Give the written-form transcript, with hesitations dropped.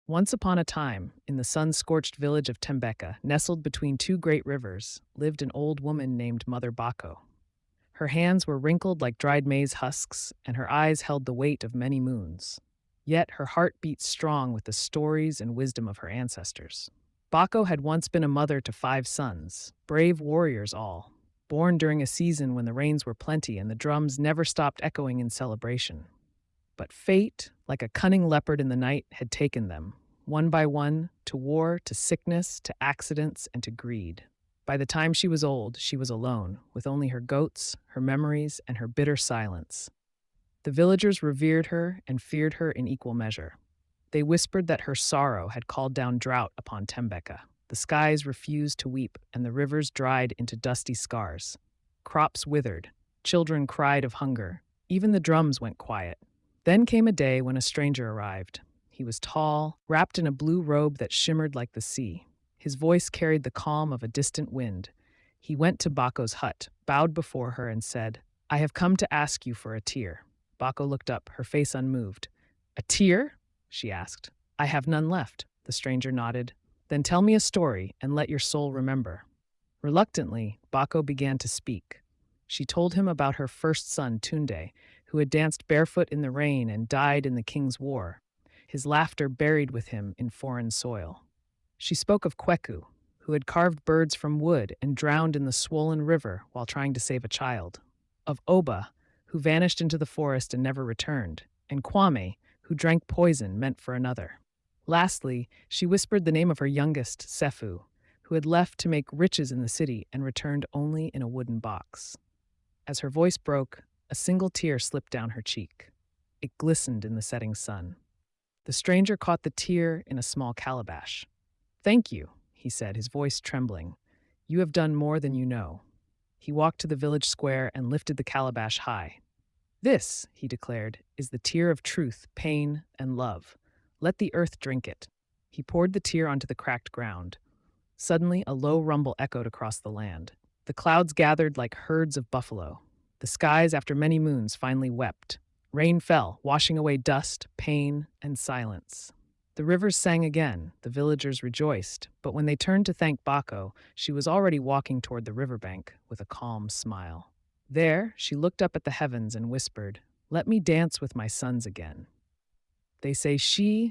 Once upon a time, in the sun-scorched village of Tembeka, nestled between two great rivers, lived an old woman named Mother Baako. Her hands were wrinkled like dried maize husks, and her eyes held the weight of many moons. Yet her heart beat strong with the stories and wisdom of her ancestors. Baako had once been a mother to 5 sons, brave warriors all, born during a season when the rains were plenty and the drums never stopped echoing in celebration. But fate, like a cunning leopard in the night, had taken them, one by one, to war, to sickness, to accidents, and to greed. By the time she was old, she was alone, with only her goats, her memories, and her bitter silence. The villagers revered her and feared her in equal measure. They whispered that her sorrow had called down drought upon Tembeka. The skies refused to weep, and the rivers dried into dusty scars. Crops withered, children cried of hunger, even the drums went quiet. Then came a day when a stranger arrived. He was tall, wrapped in a blue robe that shimmered like the sea. His voice carried the calm of a distant wind. He went to Bako's hut, bowed before her, and said, "I have come to ask you for a tear." Bako looked up, her face unmoved. "A tear?" she asked. "I have none left," the stranger nodded. "Then tell me a story and let your soul remember." Reluctantly, Bako began to speak. She told him about her first son, Tunde, who had danced barefoot in the rain and died in the king's war, his laughter buried with him in foreign soil. She spoke of Kweku, who had carved birds from wood and drowned in the swollen river while trying to save a child, of Oba, who vanished into the forest and never returned, and Kwame, who drank poison meant for another. Lastly, she whispered the name of her youngest, Sefu, who had left to make riches in the city and returned only in a wooden box. As her voice broke, a single tear slipped down her cheek. It glistened in the setting sun. The stranger caught the tear in a small calabash. "Thank you," he said, his voice trembling. "You have done more than you know." He walked to the village square and lifted the calabash high. "This," he declared, "is the tear of truth, pain, and love. Let the earth drink it." He poured the tear onto the cracked ground. Suddenly, a low rumble echoed across the land. The clouds gathered like herds of buffalo. The skies, after many moons, finally wept. Rain fell, washing away dust, pain, and silence. The rivers sang again, the villagers rejoiced, but when they turned to thank Baako, she was already walking toward the riverbank with a calm smile. There, she looked up at the heavens and whispered, "Let me dance with my sons again." They say she,